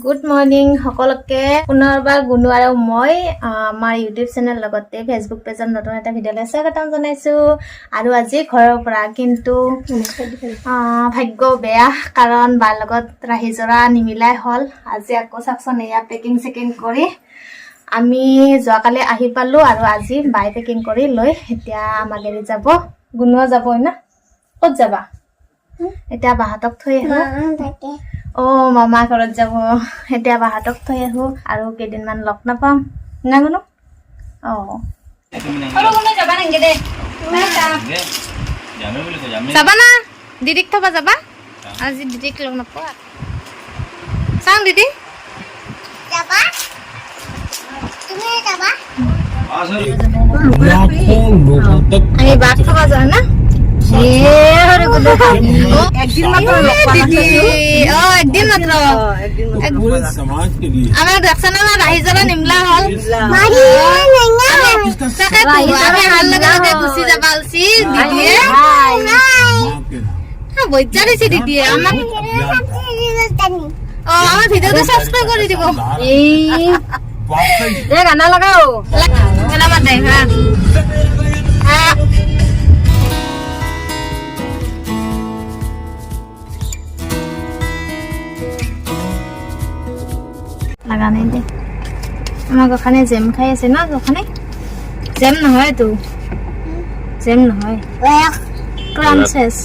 Good morning সকলোকে পুনৰবাৰ গুণু আৰু মই আমাৰ ইউটিউব চেনেল লগতে ফেচবুক পেজত নতুন এটা ভিডিঅ'লৈ স্বাগতম জনাইছো। আৰু আজি ঘৰৰ পৰা কিন্তু ভাগ্য বেয়া, কাৰণ বাৰ লগত ৰাহি জৰা নিমিলাই হ'ল। আজি আকৌ চাকচোন এয়া পেকিং চেকিং কৰি আমি যোৱাকালি আহি পালো আৰু আজি বাই পেকিং কৰি লৈ এতিয়া আমাৰ গাড়ী যাব। গুণুৱা যাব না? ক'ত যাবা এতিয়া? বাহাতক থৈ আহো। মামা ঘৰত যাব এতিয়া, বাহাতক থৈ আহো আৰু কেইদিনমান লগ নাপাম না গুণু? যাবা নেকি দে? যাবা না? দিদিক থবা যাবা? আজি দিদিক লগ নাপোৱা চাওঁ। দিদি আমি বাঘ থবা যাওঁ না? একদিন মাত্র আমার দেখছেন না রাহি যারা নিমলা হল গুছি যাবা আলছি দিদিয়ে বজ্জা দিছে দিদিয়ে আমার ভিডিওটো সাবস্ক্রাইব করে দিব। গানা লাগাও গানা বাদ দেয়। হ্যাঁ লাগা নাই দে। আমার ওখানে জেম খাই আছে না? ওখানে জেম নহয় তো, জেম নহয়, ক্রাঞ্চেস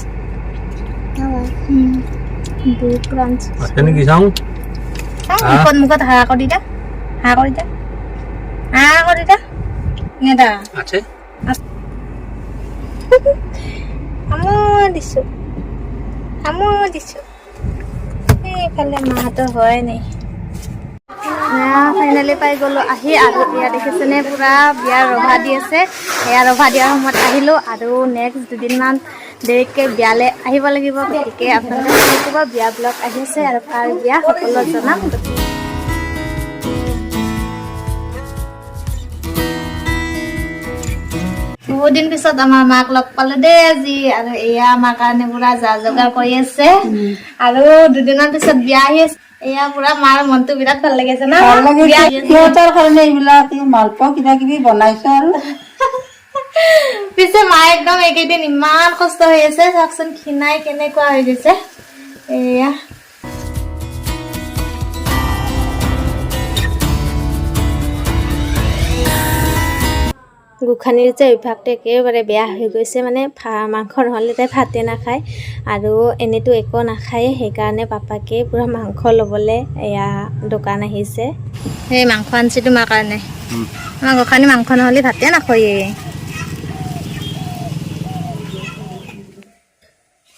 দু ক্রাঞ্চ আছে নাকি? চাও কোন মুখত হাঁ কৰি দা, হাঁ কৰি দা, হাঁ কৰি দা নেদা আছে। আমো দিছো এইফালে মাহঁতৰ হয় নাই। ফাইনেলি পাই গলো আহি, আৰু এয়া দেখিছেনে পুৰা বিয়াৰ ৰভা দি আছে। এয়া ৰভা দিয়াৰ সময়ত আহিলো আৰু নেক্সট দুদিনমান দেৰিকৈ বিয়ালৈ আহিব লাগিব। গতিকে আপোনালোকে থাকিব, বিয়া ব্লগ আহিছে আৰু কাৰ বিয়া সকলো জনাম। বহুত দিন পিছত আমাৰ মাক লগ পালো দেই আজি, আৰু এয়া আমাৰ কাৰণে পুৰা যা যোগাৰ কৰি আছে। আৰু দুদিনৰ পিছত বিয়া আহি আছে। এয়া পুৰা মাৰ মনটো বিৰাট ভাল লাগিছে না? সিহঁতৰ কাৰণে এইবিলাক মালপোৱা কিবা কিবি বনাইছে আৰু পিছে মায়ে একদম এইকেইদিন ইমান কষ্ট হৈ আছে, চাওকচোন খিনাই কেনেকুৱা হৈ গৈছে। এয়া গোখানিৰ যে অভ্যাসটো একেবাৰে বেয়া হৈ গৈছে, মানে মাংস নহ'লে তাই ভাতে নাখায় আৰু এনেতো একো নাখায়। সেইকাৰণে পাপাকে পূৰা মাংস ল'বলৈ এয়া দোকান আহিছে। সেই মাংস আনিছে তোমাৰ কাৰণে। আমাৰ গোখানি মাংস নহ'লে ভাতে নাখায়ে।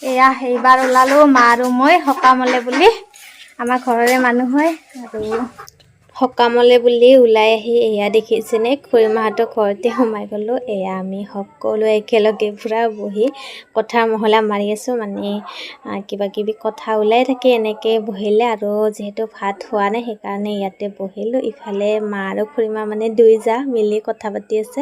এয়া সেইবাৰ ওলালো মা আৰু মই সকামলে বুলি, আমাৰ ঘৰৰে মানুহ হয়। আৰু সকামলে বুলি ওলাই আহি এয়া দেখিছেনে খুৰীমাহঁতৰ ঘৰতে সোমাই গ'লোঁ। এয়া আমি সকলোৱে একেলগে পূৰা বহি কথাৰ মহলা মাৰি আছোঁ, মানে কিবা কিবি কথা ওলাই থাকে এনেকৈ বহিলে। আৰু যিহেতু ভাত হোৱা নাই সেইকাৰণে ইয়াতে বহিলোঁ। ইফালে মা আৰু খুৰীমা মানে দুই জা মিলি কথা পাতি আছে।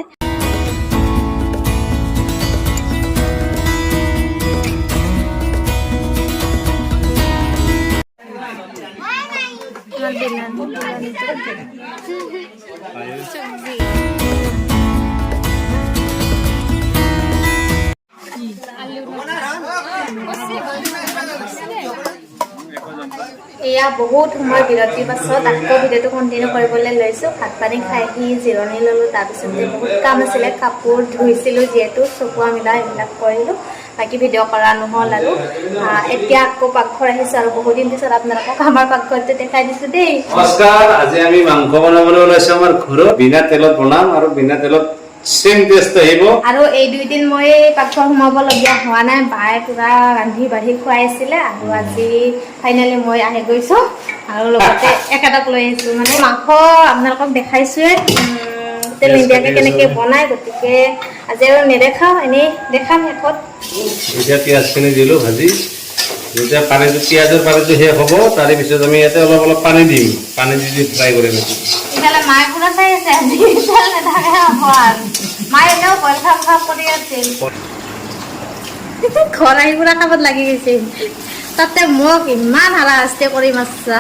এয়া বহুত সময় বিৰতিৰ পাছত আকৌ ভিডিঅ'টো কণ্টিনিউ কৰিবলৈ লৈছোঁ। ভাত পানী খাই আহি জিৰণি ল'লোঁ। তাৰপিছতে বহুত কাম আছিলে, কাপোৰ ধুইছিলোঁ যিহেতু, চকোৱা মিলা এইবিলাক কৰিলোঁ। বাকী ভিডিঅ' কৰা নহ'ল। আৰু এতিয়া আকৌ পাকঘৰ আহিছোঁ আৰু বহুত দিন পিছত আপোনালোকক আমাৰ পাকঘৰটো দেখাই দিছোঁ দেই। নমস্কাৰ, আজি আমি মাংস বনাবলৈ ওলাইছোঁ আমাৰ ঘৰত। বিনা তেলত বনাম আৰু বিনা তেলত চেম টেষ্ট আহিব। আৰু এই 2 দিন মই পাকঘৰ সোমাবলগীয়া হোৱা নাই, বায়ে পুৰা ৰান্ধি বাঢ়ি খুৱাইছিলে। আৰু আজি ফাইনেলি মই আহি গৈছোঁ আৰু লগতে একেটাক লৈ আহিছোঁ। মানে মাংস আপোনালোকক দেখাইছোৱে তেল নিদিয়াকৈ কেনেকৈ বনাই, গতিকে আজি আৰু নেদেখাওঁ, এনেই দেখাম শেষত। এতিয়া পিঁয়াজখিনি দিলোঁ ভাজি, যেতিয়া পানীটো পিঁয়াজৰ পানীটো শেষ হ'ব তাৰে পিছত আমি ইয়াতে অলপ অলপ পানী দিম। পানী দি ফ্ৰাই কৰিম। ইফালে মায়ে পুৰা চাই আছে, আজি তেল নেথাকে হ'ব আৰু মায়ে এনেও বইল খাম খাম কৰি আছিল। ঘৰ আহি পুৰা কামত লাগি গৈছে। তাতে মোক ইমান হাৰাশাস্তি কৰি মাৰছা,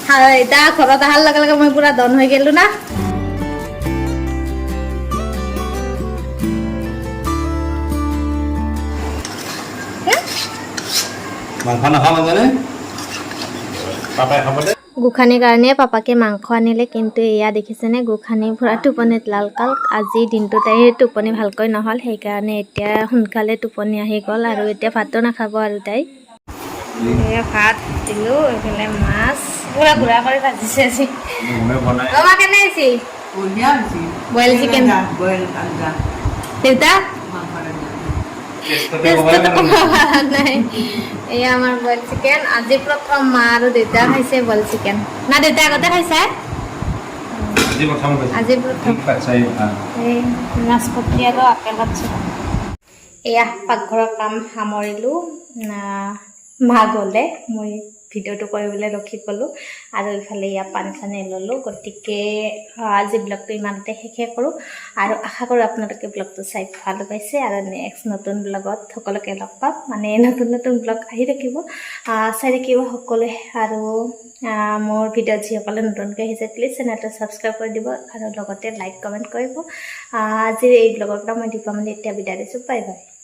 এতিয়া ঘৰত অহাৰ লগে লগে মই পুৰা ডন হৈ গলো না মাংস নাখাওঁ নাজানে পাপাই খাব দে গোখানিৰ কাৰণে পাপাকে মাংস আনিলে কিন্তু এয়া দেখিছেনে গোখানি পুৰা টোপনিত লালকাল আজি দিনটো তাই টোপনি ভালকৈ নহ'ল সেইকাৰণে এতিয়া সোনকালে টোপনি আহি গ'ল আৰু এতিয়া ভাতো নাখাব আৰু তাই এয়া ভাত দিলোঁ এইফালে মাছ পুৰা গুড়া কৰি ভাজিছে আজি বনাই মা কেনে আহিছি বইল চিকেন দেউতা নাই এয়া আমাৰ বইল চিকেন আজি প্ৰথম মা আৰু দেউতা খাইছে বইল চিকেন না দেউতা আগতে খাইছা আজি প্ৰথম এই নাচপতি আৰু আপেলত চিকেন এয়া পাকঘৰৰ কাম সামৰিলোঁ মা গ'লে মই ভিডিঅ'টো কৰিবলৈ ৰখি গ'লোঁ আৰু ইফালে ইয়াত পানী চানী ল'লোঁ গতিকে আজি ব্লগটো ইমানতে শেষে কৰোঁ আৰু আশা কৰোঁ আপোনালোকে ব্লগটো চাই ভাল পাইছে আৰু নেক্সট নতুন ব্লগত সকলোকে লগ পাম মানে নতুন নতুন ব্লগ আহি থাকিব চাই থাকিব সকলোৱে আৰু মোৰ ভিডিঅ'ত যিসকলে নতুনকৈ আহিছে প্লিজ চেনেলটো ছাবস্ক্ৰাইব কৰি দিব আৰু লগতে লাইক কমেণ্ট কৰিব আজিৰ এই ব্লগৰ পৰা মই দীপামণি এতিয়া বিদায় দিছোঁ বাই বাই